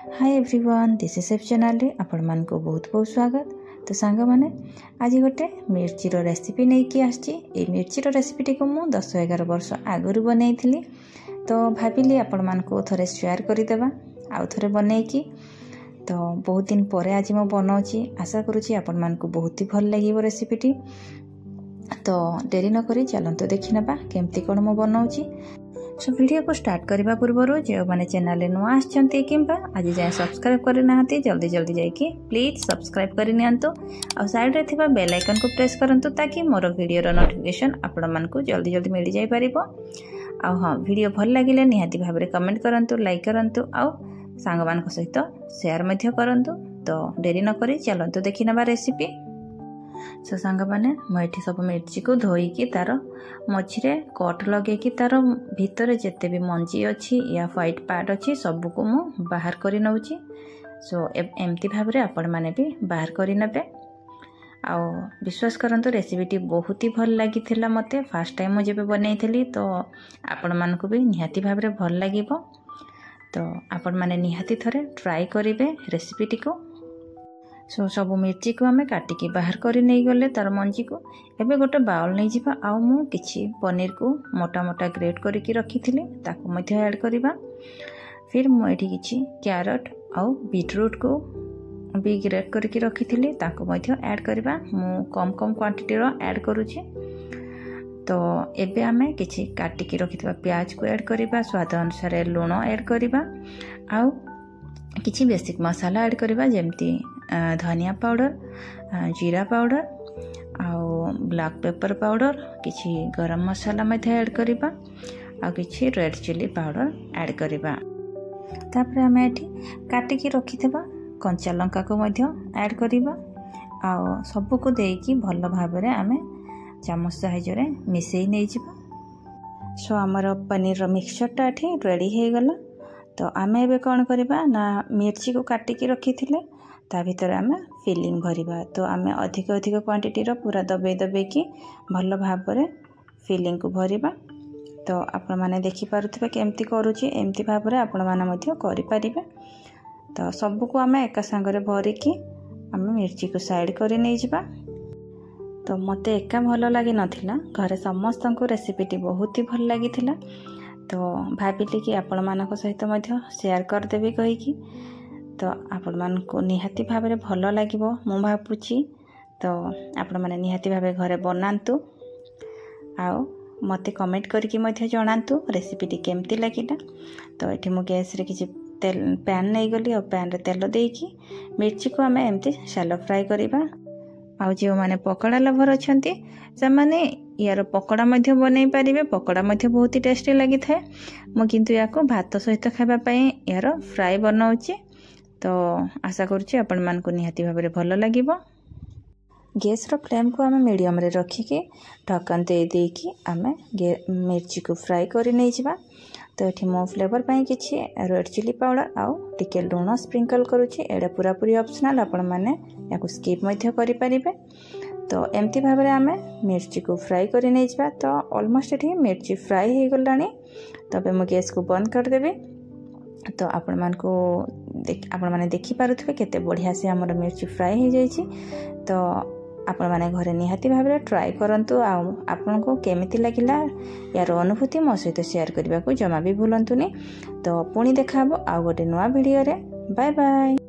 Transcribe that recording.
Hi everyone, this is safe channel रे आपण मान को बहुत बहुत स्वागत। तो सांग माने आज गोटे मिर्ची रेसिपी नहीं कि आछि। ए मिर्ची रेसिपी को मु 10-11 वर्ष आगु बनै थिली, तो भाविली आपण मान को थोड़े शेयर कर देबा आउ थोड़े बनै की। तो बहुत दिन पर आज मु बनाउची, आशा करूची आपण मान को बहुत ही भल लागिवो रेसिपीटी। तो देरी न करी चलंतो देखि नबा केमती कोन मु बनाउची। सो वीडियो को स्टार्ट करबा पूर्व जो मैंने चैनल रे नुआ आछंती किंबा आज जाए सब्सक्राइब कर नाहंती जल्दी जल्दी जाइए प्लीज सब्सक्राइब कर नियंतु और साइड रे थिबा बेल आइकन को प्रेस करंतु ताकि मोर वीडियो रो नोटिफिकेशन आपण मानकु जल्दी जल्दी मिल जाई परिबो। आ हां, वीडियो भल लागिले निहाती भाबरे कमेंट करंतु, लाइक करंतु और सांग मान को सहित शेयर मध्य करंतु। तो देरी न करी चलंतु देखि नबा रेसिपी। सो सांग माने मैं सब मिर्ची को धोईकी तार मझे कट लगे तार भितर जिते भी मंजी अच्छी या व्हाइट पार्ट अच्छी सबू को मु बाहर कर नौची। सो एमती भाव में आपण मैंने भी बाहर कर नेबे। आ विश्वास करंतु रेसिपीटी बहुत ही भल लगी मते फास्ट टाइम मुझे बनै थी, तो आपण मानकु भी निहाती भाव में भल लागिबो। तो आपण माने निहाती थरे ट्राई करिवे रेसिपीटी को। सो सब मिर्ची को आम काटिकी बाहर कर नहीं गले तार मंजी को एबे गोटे बाउल नहीं जिबा। आउ मु किछि पनीर को मोटा मोटा ग्रेट करके रखी थी ताको मध्य ऐड करबा। फिर मु एठी किछि कैरट आउ बीटरूट को भी ग्रेट करके रखी थी ताको मध्य ऐड करबा। मु कम कम क्वांटिटी रो ऐड करूछि। तो एबे आमे किछि काटिकी रखितबा प्याज को ऐड करबा, स्वाद अनुसार लूण ऐड करबा आउ किछि बेसिक मसाला ऐड करबा जेमती धनिया पाउडर, जीरा पाउडर आउ ब्लैक पेपर पाउडर, किछि गरम मसाला मध्य ऐड करबा आ किछि रेड चिली पाउडर ऐड करबा। तापर हमें एठी काटिकी रखिथबा कंचा लंका को मध्य ऐड करबा आ सब को देकी भल भाव में आमे चामच साहाय्य रे मिसई नै जिबा। सो हमर पनीर रो मिक्सचरटा एठी रेडी हे गला। तो आमे एबे कोन करबा ना मिर्ची को काटिकी रखिथिले ता भीतर आमे फिलिंग भरिबा। तो आमे अधिक अधिक क्वांटिटी रो पूरा दबे दबे की भल भाव में फिलिंग को भरिबा। तो आपण माने देखि पारुथिबे केमती करूची, एमती भाव में आपण माने मध्य करि परिबे। तो सब को आमे एका संगरे भरिकी आमे मिर्ची को साइड करि नै जिबा। तो मते एका भल लागि नथिला, घरे समस्त को रेसिपीटी बहुत ही भल लागि थिला। तो भाविली कि आपण मानक सहित मध्य शेयर कर देबी कहिकी। तो आपण मान को निहाती भाव में भल लागिबो मु भाबुची। तो आपण माने निहाती भाव घरे बनांतु आउ मते कमेंट करके मध्य जणांतु रेसिपीटी केमती लागिला। तो एठी मु गैस रे किछि तेल पैन नै गली और पैन रे तेल देकी मिर्ची को आमे एमती शैलो फ्राई करिबा। आउ जो माने पकोड़ा लभर अछंती से माने यार पकोड़ा मध्य बनै पारिबे। पकोड़ा मध्य बहुत ही टेस्टी लागि थाए। मु किंतु याको भात सहित खाबा पई यार फ्राई बनाउची। तो आशा करुच्ची आपण मान को निहाती भाव में भल लागिबो। गैस रो फ्लेम को आमे मीडियम रे रखिके ढक्कन दे देकी आमे मिर्ची को फ्राई करि नै जिबा। तो एठी मो फ्लेवर पई किछि रेड चिली पाउडर आउ टिके लूण स्प्रिंकल करूची। एडा पूरा पूरी ऑप्शनल, आपण माने याको स्किप मध्य करि परिबे। तो एमती भाव में आमे मिर्ची को फ्राई करि नै जिबा। तो ऑलमोस्ट एठी मिर्ची फ्राई हे गलानी। तबे मो गैस को बंद कर देबे। तो आपण मान को आपण माने देखि पारुथबे केते बढ़िया से हमर मिर्ची फ्राई हो जाइछि। तो आपण माने घरे निहाती भाव में ट्राई करंतु। आ आपण को केमिति लागिला यार अनुभूति मो सहित शेयर करबा को जमा भी भूलंतुनी। तो पुणी देखाबो आ गोटे नवा वीडियो रे। Bye bye.